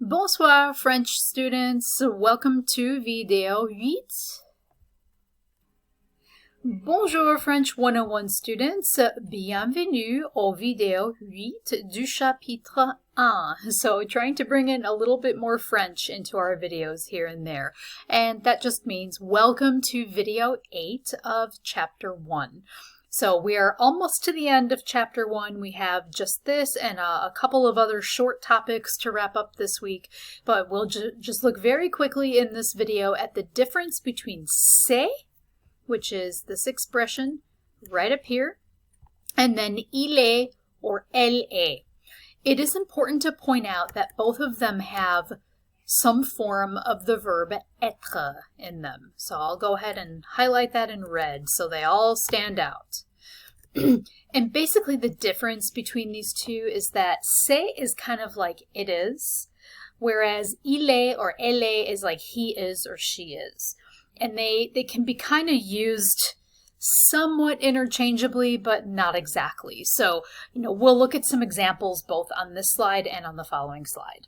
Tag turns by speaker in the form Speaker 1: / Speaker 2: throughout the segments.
Speaker 1: Bonsoir, French students. Welcome to vidéo 8. Bonjour, French 101 students. Bienvenue au vidéo 8 du chapitre 1. So trying to bring in a little bit more French into our videos here and there. And that just means welcome to video 8 of chapter 1. So we are almost to the end of chapter 1. We have just this and a couple of other short topics to wrap up this week, but we'll just look very quickly in this video at the difference between c'est, which is this expression right up here, and then il est or elle est. It is important to point out that both of them have some form of the verb être in them. So I'll go ahead and highlight that in red so they all stand out. And basically the difference between these two is that c'est is kind of like it is, whereas il est or elle est is like he is or she is. And they can be kind of used somewhat interchangeably, but not exactly. So, we'll look at some examples both on this slide and on the following slide.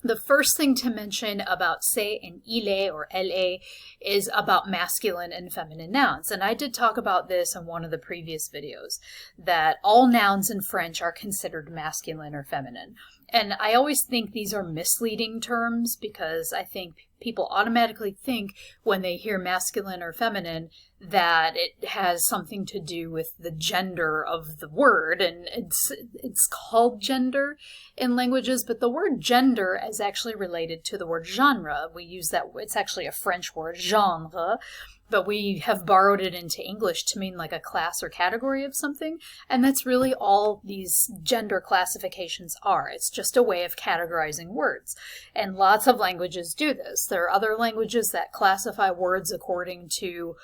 Speaker 1: The first thing to mention about c'est and il est or elle est is about masculine and feminine nouns. And I did talk about this in one of the previous videos, that all nouns in French are considered masculine or feminine. And I always think these are misleading terms because I think people automatically think when they hear masculine or feminine that it has something to do with the gender of the word, and it's called gender in languages, but the word gender is actually related to the word genre. We use that, it's actually a French word, genre, but we have borrowed it into English to mean like a class or category of something, and that's really all these gender classifications are. It's just a way of categorizing words, and lots of languages do this. There are other languages that classify words according to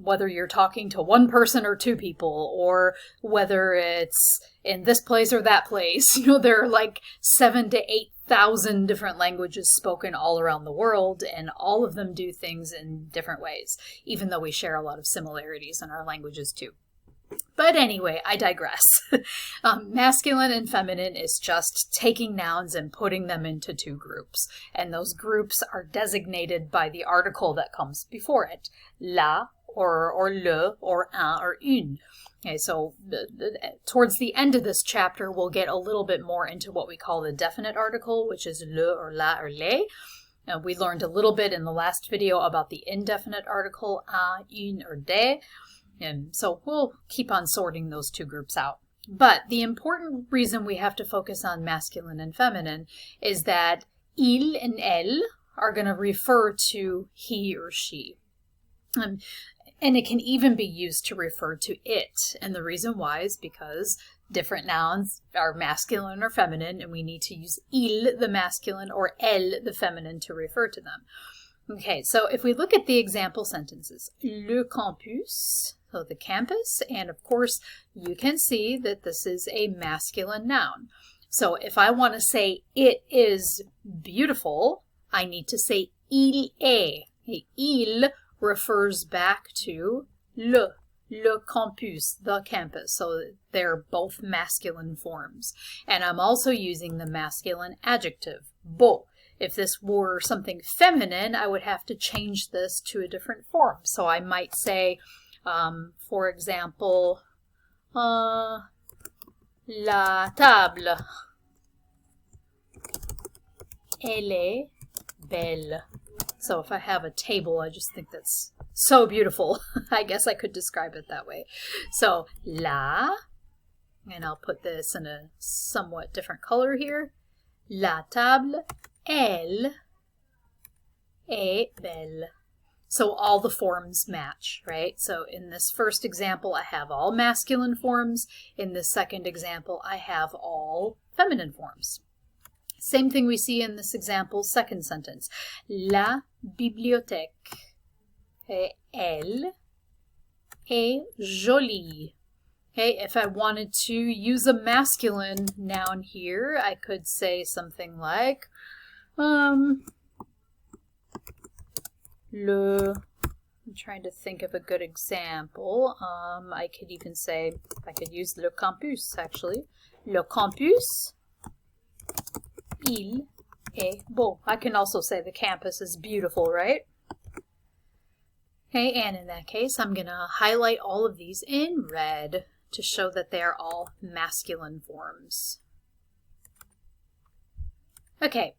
Speaker 1: whether you're talking to one person or two people, or whether it's in this place or that place. There are like 7,000 to 8,000 different languages spoken all around the world, and all of them do things in different ways, even though we share a lot of similarities in our languages too. But anyway, I digress. Masculine and feminine is just taking nouns and putting them into two groups. And those groups are designated by the article that comes before it. La, or le, or un, or une. Okay, so towards the end of this chapter, we'll get a little bit more into what we call the definite article, which is le, or la, or les. We learned a little bit in the last video about the indefinite article, un, une, or des. And so we'll keep on sorting those two groups out. But the important reason we have to focus on masculine and feminine is that il and elle are going to refer to he or she. And it can even be used to refer to it. And the reason why is because different nouns are masculine or feminine, and we need to use il, the masculine, or elle, the feminine, to refer to them. Okay, so if we look at the example sentences, le campus, so the campus, and of course you can see that this is a masculine noun. So if I want to say it is beautiful, I need to say il est. Okay, il refers back to le campus, the campus. So they're both masculine forms. And I'm also using the masculine adjective, beau. If this were something feminine, I would have to change this to a different form. So I might say, for example, la table, elle est belle. So if I have a table, I just think that's so beautiful. I guess I could describe it that way. So la, and I'll put this in a somewhat different color here. La table, elle est belle. So all the forms match, right? So in this first example, I have all masculine forms. In this second example, I have all feminine forms. Same thing we see in this example, second sentence. La bibliothèque, elle est jolie. Okay, if I wanted to use a masculine noun here, I could say something like, I'm trying to think of a good example. I could even say, I could use le campus actually. Le campus, il est beau. I can also say the campus is beautiful, right? Okay, and in that case, I'm going to highlight all of these in red to show that they are all masculine forms. Okay,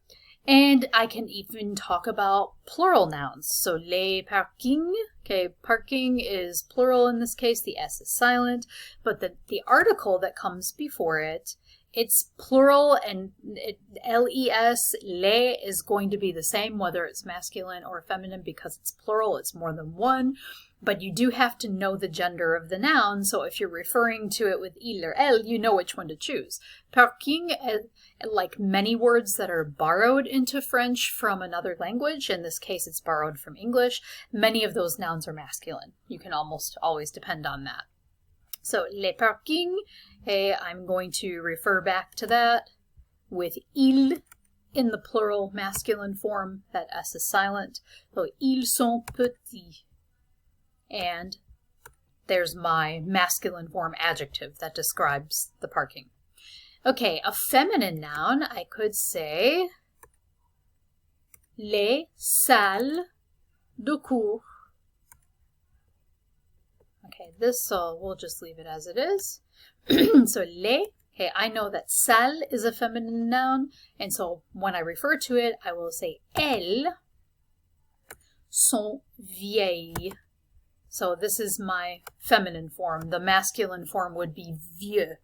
Speaker 1: and I can even talk about plural nouns. So, les parkings. Okay, parking is plural in this case. The S is silent, but the article that comes before it, it's plural, and les, les is going to be the same whether it's masculine or feminine because it's plural, it's more than one. But you do have to know the gender of the noun, so if you're referring to it with il or elle, you know which one to choose. Parking, like many words that are borrowed into French from another language, in this case it's borrowed from English, many of those nouns are masculine. You can almost always depend on that. So, les parkings, hey, I'm going to refer back to that with il in the plural masculine form. That S is silent. So, ils sont petits. And there's my masculine form adjective that describes the parking. Okay, a feminine noun, I could say les salles de cours. Okay, this we'll just leave it as it is. So les, okay, I know that salle is a feminine noun, and so when I refer to it, I will say elles sont vieilles. So this is my feminine form. The masculine form would be vieux.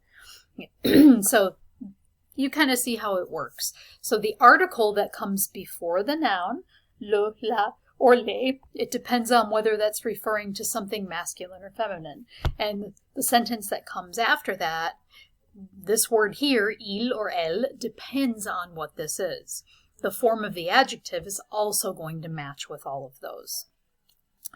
Speaker 1: So you kind of see how it works. So the article that comes before the noun, le, la, or les, it depends on whether that's referring to something masculine or feminine. And the sentence that comes after that, this word here, il or elle, depends on what this is. The form of the adjective is also going to match with all of those.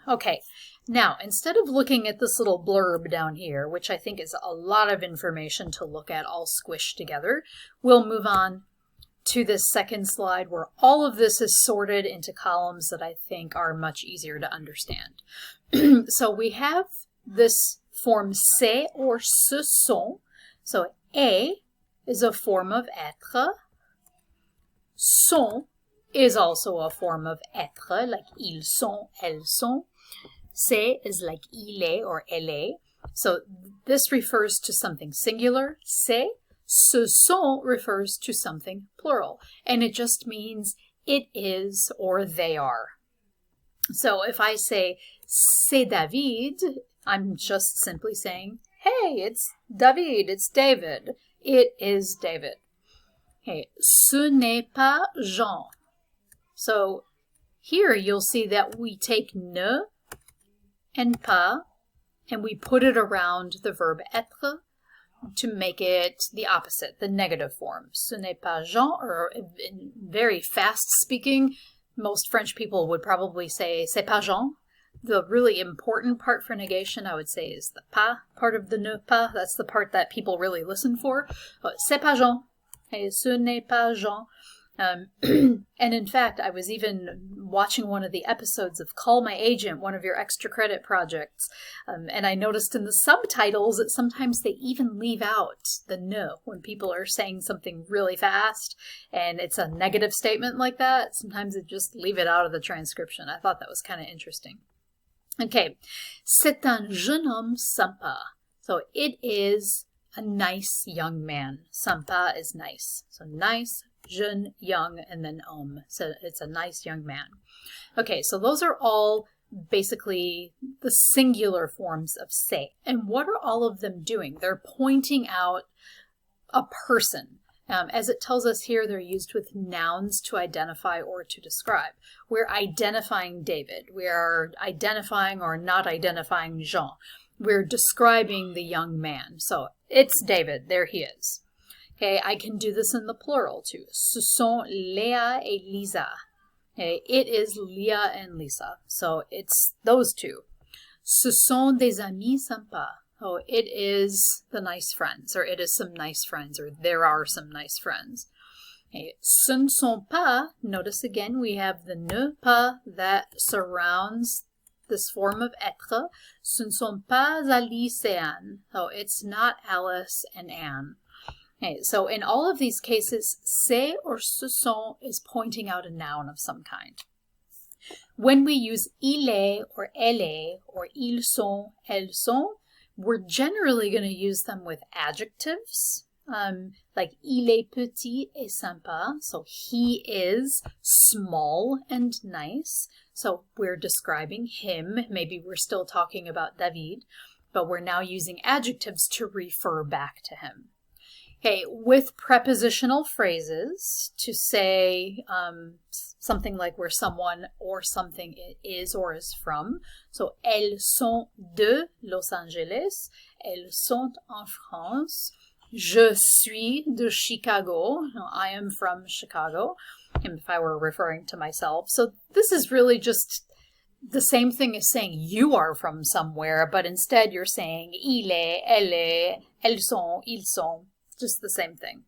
Speaker 1: Okay, now instead of looking at this little blurb down here, which I think is a lot of information to look at all squished together, we'll move on to this second slide where all of this is sorted into columns that I think are much easier to understand. So we have this form c'est or ce sont. So est is a form of être. Sont is also a form of être, like ils sont, elles sont. C'est is like il est or elle est. So this refers to something singular, c'est. Ce sont refers to something plural, and it just means it is or they are. So if I say c'est David, I'm just simply saying, hey, it's David, it's David. It is David. Okay, ce n'est pas Jean. So here you'll see that we take ne and pas and we put it around the verb être to make it the opposite, the negative form. Ce n'est pas Jean, or in very fast speaking, most French people would probably say c'est pas Jean. The really important part for negation, I would say, is the pas part of the ne pas. That's the part that people really listen for. C'est pas Jean. Et ce n'est pas Jean. And in fact, I was even watching one of the episodes of Call My Agent, one of your extra credit projects, and I noticed in the subtitles that sometimes they even leave out the ne when people are saying something really fast, and it's a negative statement like that. Sometimes they just leave it out of the transcription. I thought that was kind of interesting. Okay, c'est un jeune homme sympa. So it is a nice young man. Sympa is nice. So nice, jeune, young, and then homme. So it's a nice young man. Okay, so those are all basically the singular forms of c'est. And what are all of them doing? They're pointing out a person. As it tells us here, they're used with nouns to identify or to describe. We're identifying David. We are identifying or not identifying Jean. We're describing the young man. So it's David. There he is. Okay, I can do this in the plural too. Ce sont Léa et Lisa. Okay, it is Leah and Lisa. So it's those two. Ce sont des amis sympas. Oh, it is the nice friends, or it is some nice friends, or there are some nice friends. Okay, ce ne sont pas, notice again we have the ne pas that surrounds this form of être. Ce ne sont pas Alice et Anne. Oh, it's not Alice and Anne. Okay, so in all of these cases, c'est or ce sont is pointing out a noun of some kind. When we use il est or elle est or ils sont, elles sont, we're generally going to use them with adjectives, like il est petit et sympa, so he is small and nice. So we're describing him. Maybe we're still talking about David, but we're now using adjectives to refer back to him. Okay, with prepositional phrases, to say something like where someone or something is or is from. So, elles sont de Los Angeles. Elles sont en France. Je suis de Chicago. I am from Chicago, if I were referring to myself. So this is really just the same thing as saying you are from somewhere, but instead you're saying il est, elle est, elles sont, ils sont. Just the same thing.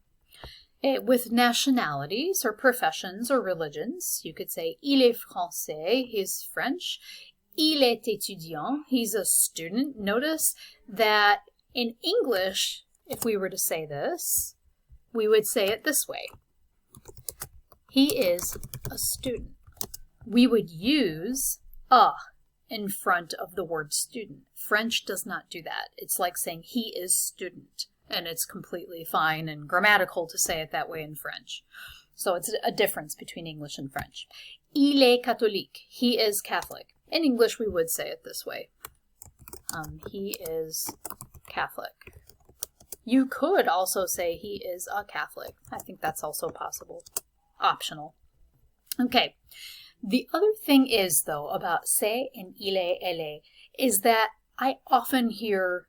Speaker 1: With nationalities or professions or religions, you could say il est français, he's French. Il est étudiant, he's a student. Notice that in English, if we were to say this, we would say it this way. He is a student. We would use a in front of the word student. French does not do that. It's like saying he is student. And it's completely fine and grammatical to say it that way in French. So it's a difference between English and French. Il est catholique. He is Catholic. In English, we would say it this way. He is Catholic. You could also say he is a Catholic. I think that's also possible. Optional. Okay. The other thing is, though, about c'est and il est, elle est, is that I often hear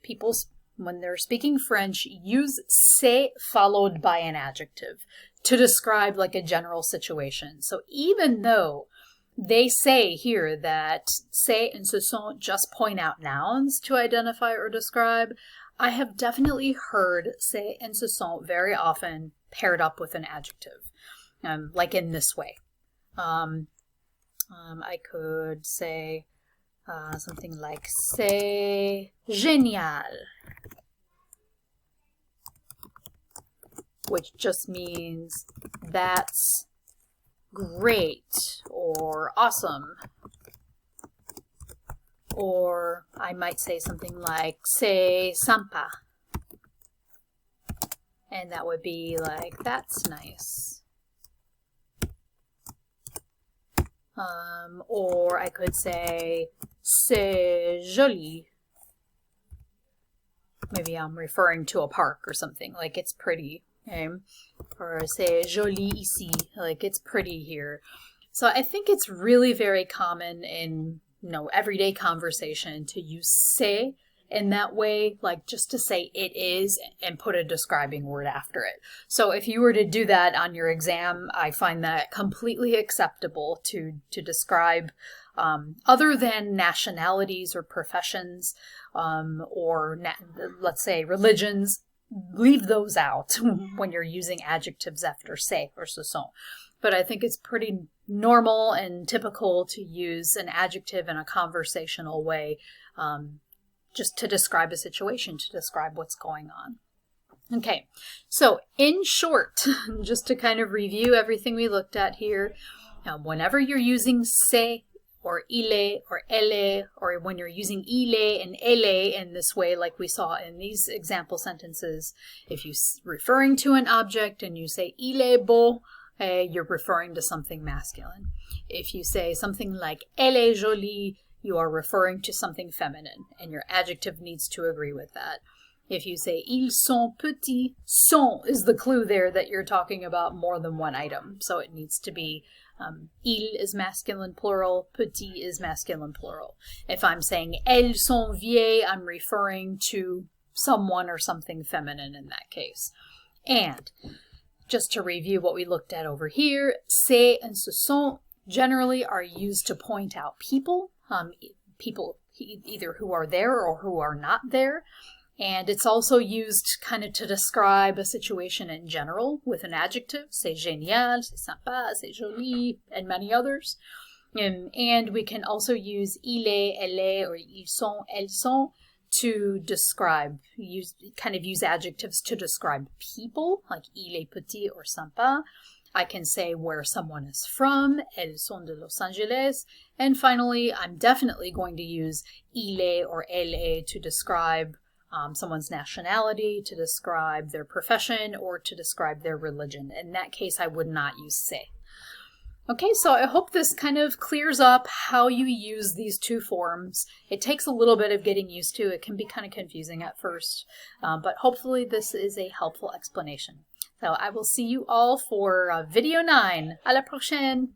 Speaker 1: people, when they're speaking French, use c'est followed by an adjective to describe like a general situation. So even though they say here that c'est and ce sont just point out nouns to identify or describe, I have definitely heard c'est and ce sont very often paired up with an adjective, like in this way. I could say something like c'est génial, which just means that's great or awesome. Or I might say something like c'est sympa, and that would be like that's nice. Or I could say c'est joli. Maybe I'm referring to a park or something, like it's pretty. Okay? Or c'est joli ici, like it's pretty here. So I think it's really very common in everyday conversation to use c'est in that way, like just to say it is and put a describing word after it. So if you were to do that on your exam, I find that completely acceptable to describe other than nationalities or professions or let's say religions. Leave those out when you're using adjectives after c'est or ce sont. But I think it's pretty normal and typical to use an adjective in a conversational way just to describe a situation, to describe what's going on. Okay, so in short, just to kind of review everything we looked at here, whenever you're using c'est or il est or elle est, or when you're using il est and elle est in this way like we saw in these example sentences, if you're referring to an object and you say il est beau, you're referring to something masculine. If you say something like elle est jolie, you are referring to something feminine, and your adjective needs to agree with that. If you say ils sont petits, sont is the clue there that you're talking about more than one item. So it needs to be il is masculine plural, petit is masculine plural. If I'm saying elles sont vieilles, I'm referring to someone or something feminine in that case. And just to review what we looked at over here, c'est and ce sont generally are used to point out people, people either who are there or who are not there. And it's also used kind of to describe a situation in general with an adjective. C'est génial, c'est sympa, c'est joli, and many others. And we can also use il est, elle est, or ils sont, elles sont to describe, use adjectives to describe people, like il est petit or sympa. I can say where someone is from, elles sont de Los Angeles. And finally, I'm definitely going to use il est or elle est to describe someone's nationality, to describe their profession, or to describe their religion. In that case, I would not use c'est. Okay, so I hope this kind of clears up how you use these two forms. It takes a little bit of getting used to. It can be kind of confusing at first, but hopefully this is a helpful explanation. So I will see you all for video 9. À la prochaine!